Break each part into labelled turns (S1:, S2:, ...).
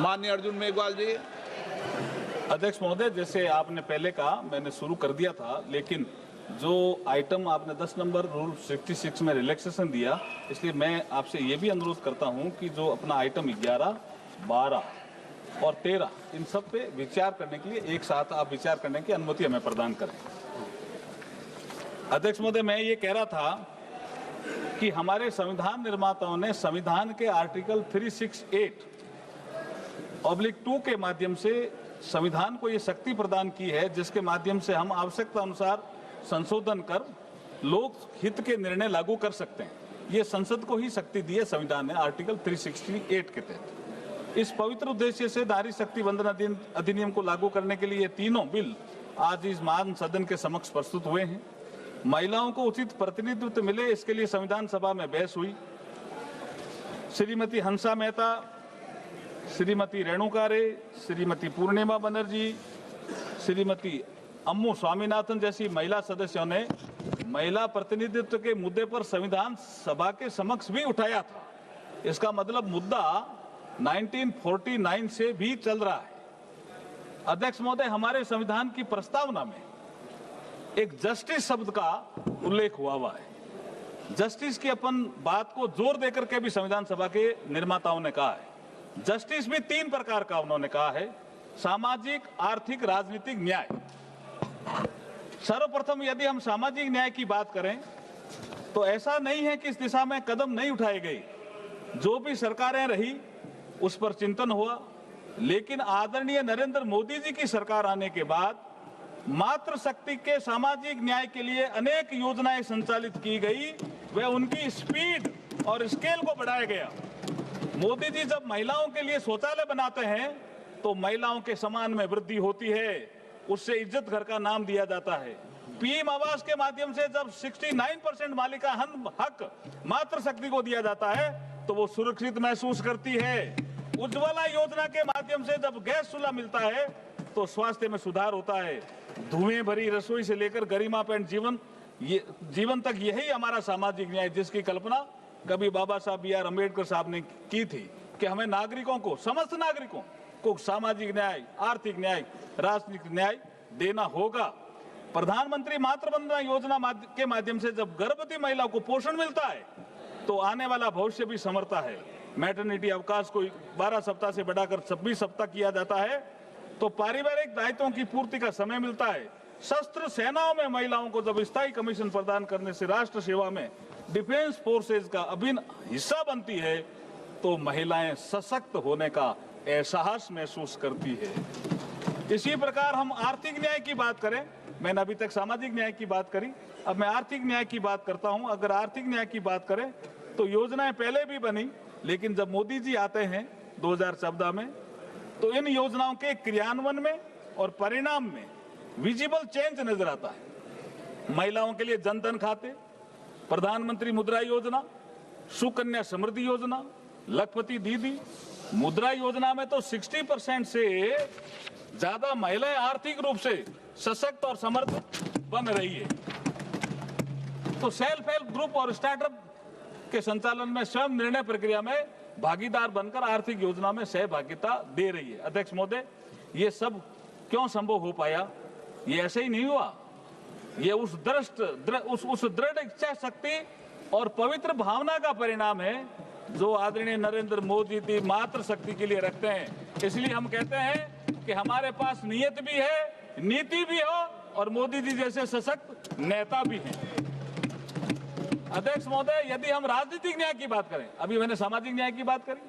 S1: माननीय अर्जुन मेघवाल जी।
S2: अध्यक्ष महोदय, जैसे आपने पहले कहा, मैंने शुरू कर दिया था, लेकिन जो आइटम आपने 10 नंबर रूल 66 में रिलैक्सेशन दिया, इसलिए मैं आपसे ये भी अनुरोध करता हूं कि जो अपना आइटम 11, 12 और 13 इन सब पे विचार करने के लिए एक साथ आप विचार करने की अनुमति हमें प्रदान करें। अध्यक्ष महोदय, मैं ये कह रहा था कि हमारे संविधान निर्माताओं ने संविधान के आर्टिकल 368(2) के माध्यम से संविधान को ये शक्ति प्रदान की है, जिसके माध्यम से हम आवश्यकता अनुसार संशोधन कर लोक हित के निर्णय लागू कर सकते हैं। ये संसद को ही शक्ति दी है संविधान ने आर्टिकल 368 के तहत। इस पवित्र उद्देश्य से नारी शक्ति वंदन अधिनियम को लागू करने के लिए ये तीनों बिल आज इस महान सदन के समक्ष प्रस्तुत हुए हैं। महिलाओं को उचित प्रतिनिधित्व मिले, इसके लिए संविधान सभा में बहस हुई। श्रीमती हंसा मेहता, श्रीमती रेणुका रे, श्रीमती पूर्णिमा बनर्जी, श्रीमती अम्मू स्वामीनाथन जैसी महिला सदस्यों ने महिला प्रतिनिधित्व के मुद्दे पर संविधान सभा के समक्ष भी उठाया था। इसका मतलब मुद्दा 1949 से भी चल रहा है। अध्यक्ष महोदय, हमारे संविधान की प्रस्तावना में एक जस्टिस शब्द का उल्लेख हुआ है। जस्टिस की अपन बात को जोर देकर के भी संविधान सभा के निर्माताओं ने कहा है। जस्टिस भी 3 प्रकार का उन्होंने कहा है: सामाजिक, आर्थिक, राजनीतिक न्याय। सर्वप्रथम यदि हम सामाजिक न्याय की बात करें तो ऐसा नहीं है कि इस दिशा में कदम नहीं उठाए गए। जो भी सरकारें रही उस पर चिंतन हुआ, लेकिन आदरणीय नरेंद्र मोदी जी की सरकार आने के बाद मातृशक्ति के सामाजिक न्याय के लिए अनेक योजनाएं संचालित की गई। वह उनकी स्पीड और स्केल को बढ़ाया गया। मोदी जी जब महिलाओं के लिए शौचालय बनाते हैं तो महिलाओं के सम्मान में वृद्धि होती है, उससे इज्जत घर का नाम दिया जाता है। पीएम आवास के माध्यम से जब 69% मालिका हक मातृशक्ति को दिया जाता है तो वो सुरक्षित महसूस करती है। उज्ज्वला योजना के माध्यम से जब गैस चूल्हा मिलता है तो स्वास्थ्य में सुधार होता है। धुएं भरी रसोई से लेकर गरिमापूर्ण जीवन तक, यही हमारा सामाजिक न्याय, जिसकी कल्पना कभी बाबा साहब बी आर अम्बेडकर साहब ने की थी कि हमें नागरिकों को, समस्त नागरिकों को सामाजिक न्याय, आर्थिक न्याय, राजनीतिक न्याय देना होगा। प्रधानमंत्री मातृ वंदना योजना के माध्यम से जब गर्भवती महिलाओं को पोषण मिलता है तो आने वाला भविष्य भी संवरता है। मैटरनिटी अवकाश को 12 सप्ताह से बढ़ाकर 26 सप्ताह किया जाता है तो पारिवारिक दायित्वों की पूर्ति का समय मिलता है। सशस्त्र सेनाओं में महिलाओं को जब स्थायी कमीशन प्रदान करने से राष्ट्र सेवा में डिफेंस फोर्सेज का अभिन्न हिस्सा बनती है तो महिलाएं सशक्त होने का एहसास महसूस करती है। इसी प्रकार हम आर्थिक न्याय की बात करें, मैंने अभी तक सामाजिक न्याय की बात करी, अब मैं आर्थिक न्याय की बात करता हूं। अगर आर्थिक न्याय की बात करें तो योजनाएं पहले भी बनी, लेकिन जब मोदी जी आते हैं 2014 में तो इन योजनाओं के क्रियान्वयन में और परिणाम में विजिबल चेंज नजर आता है। महिलाओं के लिए जनधन खाते, प्रधानमंत्री मुद्रा योजना, सुकन्या समृद्धि योजना, लखपति दीदी, मुद्रा योजना में तो 60% से ज्यादा महिलाएं आर्थिक रूप से सशक्त और समर्थ बन रही है। तो सेल्फ हेल्प ग्रुप और स्टार्टअप के संचालन में स्वयं निर्णय प्रक्रिया में भागीदार बनकर आर्थिक योजना में सहभागिता दे रही है। अध्यक्ष महोदय, ये सब क्यों संभव हो पाया? ये ऐसे ही नहीं हुआ। ये उस दृढ़ इच्छा शक्ति और पवित्र भावना का परिणाम है जो आदरणीय नरेंद्र मोदी जी मातृशक्ति के लिए रखते हैं। इसलिए हम कहते हैं कि हमारे पास नियत भी है, नीति भी हो और मोदी जी जैसे सशक्त नेता भी हैं। अध्यक्ष महोदय, यदि हम राजनीतिक न्याय की बात करें, अभी मैंने सामाजिक न्याय की बात करी,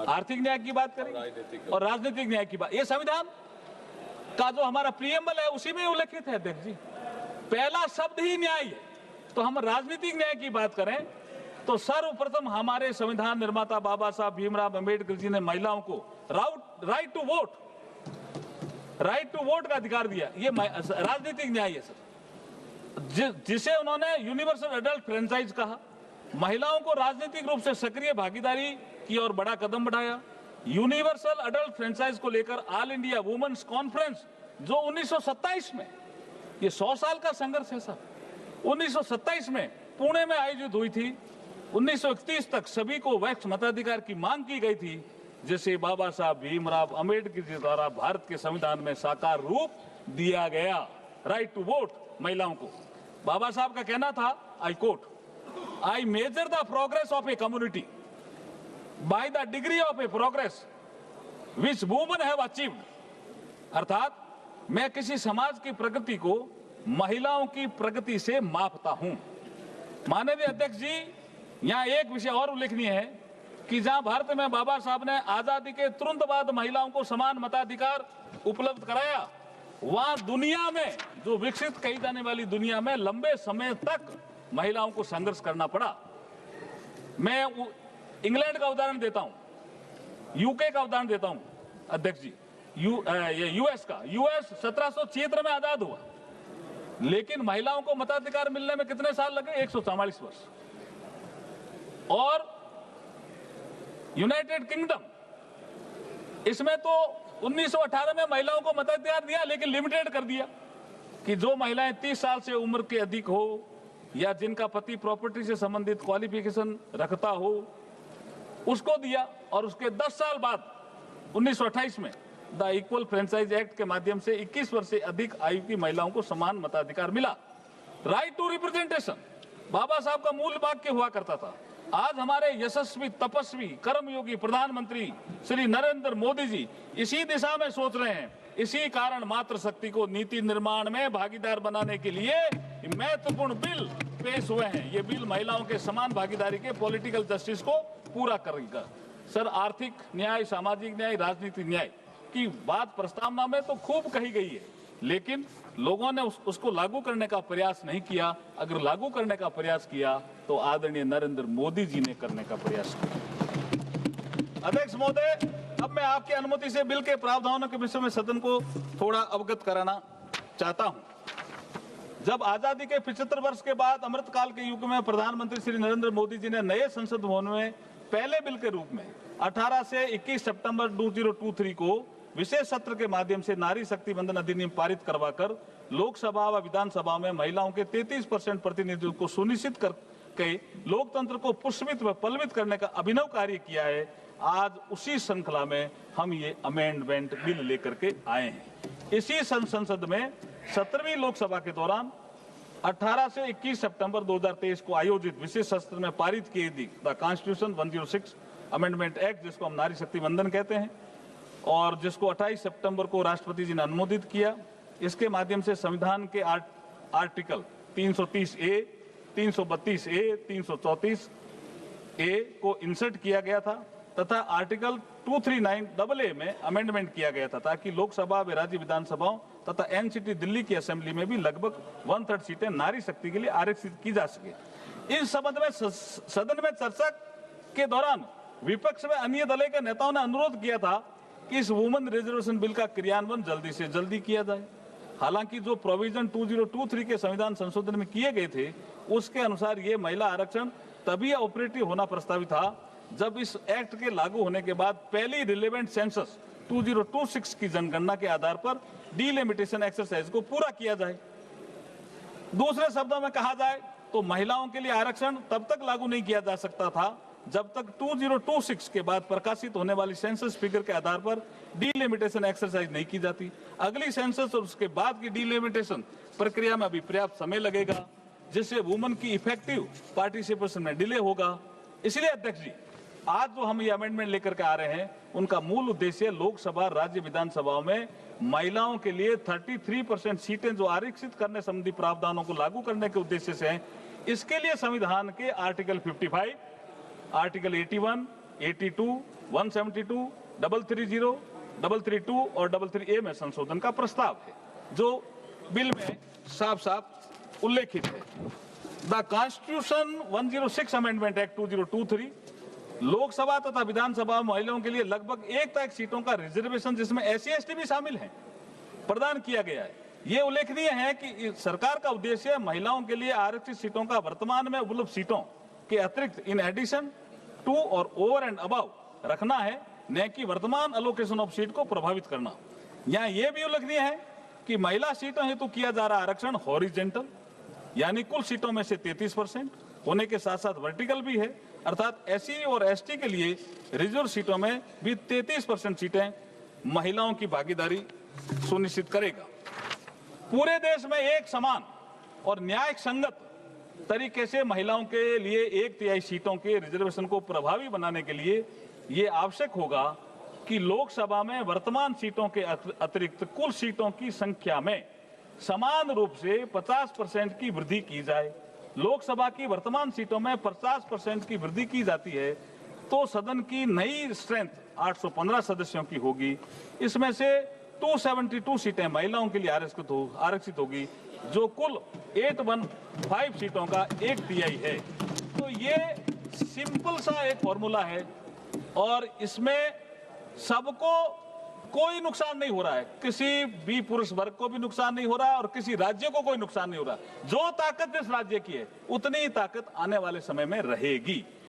S2: आर्थिक न्याय की बात करी और राजनीतिक न्याय की बात, ये संविधान का जो हमारा प्रीएम्बल है उसी में उल्लेखित है। अध्यक्ष जी, पहला शब्द ही न्याय है। तो हम राजनीतिक न्याय की बात करें तो सर्वप्रथम हमारे संविधान निर्माता बाबा साहब भीमराव अंबेडकर जी ने महिलाओं को राइट टू वोट का अधिकार दिया। ये राजनीतिक न्याय है सर, जिसे उन्होंने यूनिवर्सल एडल्ट फ्रेंचाइज कहा। महिलाओं को राजनीतिक रूप से सक्रिय भागीदारी की ओर बड़ा कदम बढ़ाया। यूनिवर्सल एडल्ट फ्रेंचाइज को लेकर ऑल इंडिया वुमेन्स कॉन्फ्रेंस जो 1927 में, ये 100 साल का संघर्ष है सर, 1927 में पुणे में आयोजित हुई थी। 1931 तक सभी को वैक्स मताधिकार की मांग की गई थी। जिसे बाबा साहब भीमराव अम्बेडकर जी द्वारा भारत के संविधान में साकार रूप दिया गया। राइट टू वोट महिलाओं को। बाबा साहब का कहना था, I quote, I measure the progress of a community by the degree of A progress which women have achieved. अर्थात मैं किसी समाज की प्रगति को महिलाओं की प्रगति से मापता हूं। माननीय अध्यक्ष जी, यहां एक विषय और उल्लेखनीय है कि जहां भारत में बाबा साहब ने आजादी के तुरंत बाद महिलाओं को समान मताधिकार उपलब्ध कराया, वहां दुनिया में, जो विकसित कही जाने वाली दुनिया में, लंबे समय तक महिलाओं को संघर्ष करना पड़ा। मैं इंग्लैंड का उदाहरण देता हूं, यूके का उदाहरण देता हूं अध्यक्ष जी, यूएस का। यूएस 1776 में आजाद हुआ, लेकिन महिलाओं को मताधिकार मिलने में कितने साल लगे? 144 वर्ष। और यूनाइटेड किंगडम, इसमें तो 1918 में महिलाओं को मताधिकार दिया, लेकिन लिमिटेड कर दिया कि जो महिलाएं 30 साल से उम्र के अधिक हो या जिनका पति प्रॉपर्टी से संबंधित क्वालिफिकेशन रखता हो, उसको दिया। और उसके 10 साल बाद 1928 में द इक्वल फ्रेंचाइज एक्ट के माध्यम से 21 वर्ष से अधिक आयु की महिलाओं को समान मताधिकार मिला। राइट टू रिप्रेजेंटेशन बाबा साहब का मूल वाक्य हुआ करता था। आज हमारे यशस्वी, तपस्वी, कर्मयोगी प्रधानमंत्री श्री नरेंद्र मोदी जी इसी दिशा में सोच रहे हैं। इसी कारण मातृशक्ति को नीति निर्माण में भागीदार बनाने के लिए महत्वपूर्ण बिल पेश हुए हैं। ये बिल महिलाओं के समान भागीदारी के पॉलिटिकल जस्टिस को पूरा करेगा। सर, आर्थिक न्याय, सामाजिक न्याय, राजनीतिक न्याय की बात प्रस्तावना में तो खूब कही गई है, लेकिन लोगों ने उसको लागू करने का प्रयास नहीं किया। अगर लागू करने का प्रयास किया तो आदरणीय नरेंद्र मोदी जी ने करने का प्रयास किया। अध्यक्ष महोदय, अब मैं आपकी अनुमति से बिल के प्रावधानों के विषय में सदन को थोड़ा अवगत कराना चाहता हूं। जब आजादी के 75 वर्ष के बाद अमृतकाल के युग में प्रधानमंत्री श्री नरेंद्र मोदी जी ने नए संसद भवन में पहले बिल के रूप में 18 से 21 सितंबर 2023 को विशेष सत्र के माध्यम से नारी शक्ति वंदन अधिनियम पारित करवाकर लोकसभा व विधानसभा में महिलाओं के 33% प्रतिनिधित्व को सुनिश्चित करके लोकतंत्र को पुष्पित व पल्लवित करने का अभिनव कार्य किया है। आज उसी श्रृंखला में हम ये अमेंडमेंट बिल लेकर के आए हैं। इसी संसद में 17वीं लोकसभा के दौरान 18 से 21 सितंबर 2023 को आयोजित विशेष सत्र में पारित की गई द कॉन्स्टिट्यूशन 106 अमेंडमेंट एक्ट, जिसको हम नारी शक्ति वंदन कहते हैं, और जिसको 28 सितंबर को राष्ट्रपति जी ने अनुमोदित किया। इसके माध्यम से संविधान के आर्टिकल 330 ए, 332 ए, 334 ए को इंसर्ट किया गया था तथा आर्टिकल 239 AA में अमेंडमेंट किया गया था, ताकि लोकसभा व राज्य विधानसभाओं तथा एनसीटी दिल्ली की असेंबली में भी लगभग 1/3 सीटें नारी शक्ति के लिए आरक्षित की जा सके। इस संबंध में सदन में चर्चा के दौरान विपक्ष में अन्य दलों के नेताओं ने अनुरोध किया था कि इस वुमेन रिजर्वेशन बिल का क्रियान्वयन जल्दी से जल्दी किया जाए। हालांकि जो प्रोविजन 2023 के संविधान संशोधन में किए गए थे, उसके अनुसार ये महिला आरक्षण तभी ऑपरेटिव होना प्रस्तावित था जब इस एक्ट के लागू होने के बाद पहली रिलेवेंट सेंसस 2026 की जनगणना के आधार पर डिलिमिटेशन एक्सरसाइज को पूरा किया जाए। दूसरे शब्दों में कहा जाए तो महिलाओं के लिए आरक्षण तब तक लागू नहीं किया जा सकता था जब तक 2026 के बाद प्रकाशित होने वाली सेंसस फिगर के आधार पर डिलिमिटेशन एक्सरसाइज नहीं की जाती। अगली सेंसस और उसके बाद की डिलिमिटेशन प्रक्रिया में अभी पर्याप्त समय लगेगा, जिससे वुमेन की इफेक्टिव पार्टिसिपेशन में डिले होगा। इसलिए अध्यक्ष जी, आज जो हम ये अमेंडमेंट लेकर के आ रहे हैं, उनका मूल उद्देश्य लोकसभा, राज्य विधानसभाओं में महिलाओं के लिए 33% सीटें जो आरक्षित करने संबंधी प्रावधानों को लागू करने के उद्देश्य से हैं। इसके लिए संविधान के आर्टिकल 55, आर्टिकल 81, 82, 172, 330, 332 और 33A में संशोधन का प्रस्ताव है, जो बिल में साफ साफ उल्लेखित है। The constitution 106 amendment act 2023 Lok Sabha तथा विधानसभा महिलाओं के लिए लगभग 1 सीटों का रिजर्वेशन, जिसमें SC/ST भी शामिल हैं, प्रदान किया गया है। ये उल्लेखनीय है कि सरकार का उद्देश्य महिलाओं के लिए आरक्षित सीटों का वर्तमान में उपलब्ध सीटों के अतिरिक्त इन एडिशन टू और ओवर एंड अबव रखना है, न कि वर्तमान अलोकेशन ऑफ सीट को प्रभावित करना। यहाँ ये भी उल्लेखनीय है कि महिला सीटों हेतु किया जा रहा आरक्षण हॉरिजेंटल, यानी कुल सीटों में से 33% होने के साथ साथ वर्टिकल भी है। अर्थात एससी और एसटी के लिए रिजर्व सीटों में भी 33% सीटें महिलाओं की भागीदारी सुनिश्चित करेगा। पूरे देश में एक समान और न्याय संगत तरीके से महिलाओं के लिए 1/3 सीटों के रिजर्वेशन को प्रभावी बनाने के लिए ये आवश्यक होगा कि लोकसभा में वर्तमान सीटों के अतिरिक्त कुल सीटों की संख्या में समान रूप से 50% की वृद्धि की जाए। लोकसभा की वर्तमान सीटों में 50% की वृद्धि की जाती है तो सदन की नई स्ट्रेंथ 815 सदस्यों की होगी। इसमें से 272 सीटें महिलाओं के लिए आरक्षित होगी, जो कुल 815 सीटों का 1/3 है। तो ये सिंपल सा एक फॉर्मूला है और इसमें सबको कोई नुकसान नहीं हो रहा है, किसी भी पुरुष वर्ग को भी नुकसान नहीं हो रहा है और किसी राज्य को कोई नुकसान नहीं हो रहा। जो ताकत जिस राज्य की है उतनी ही ताकत आने वाले समय में रहेगी।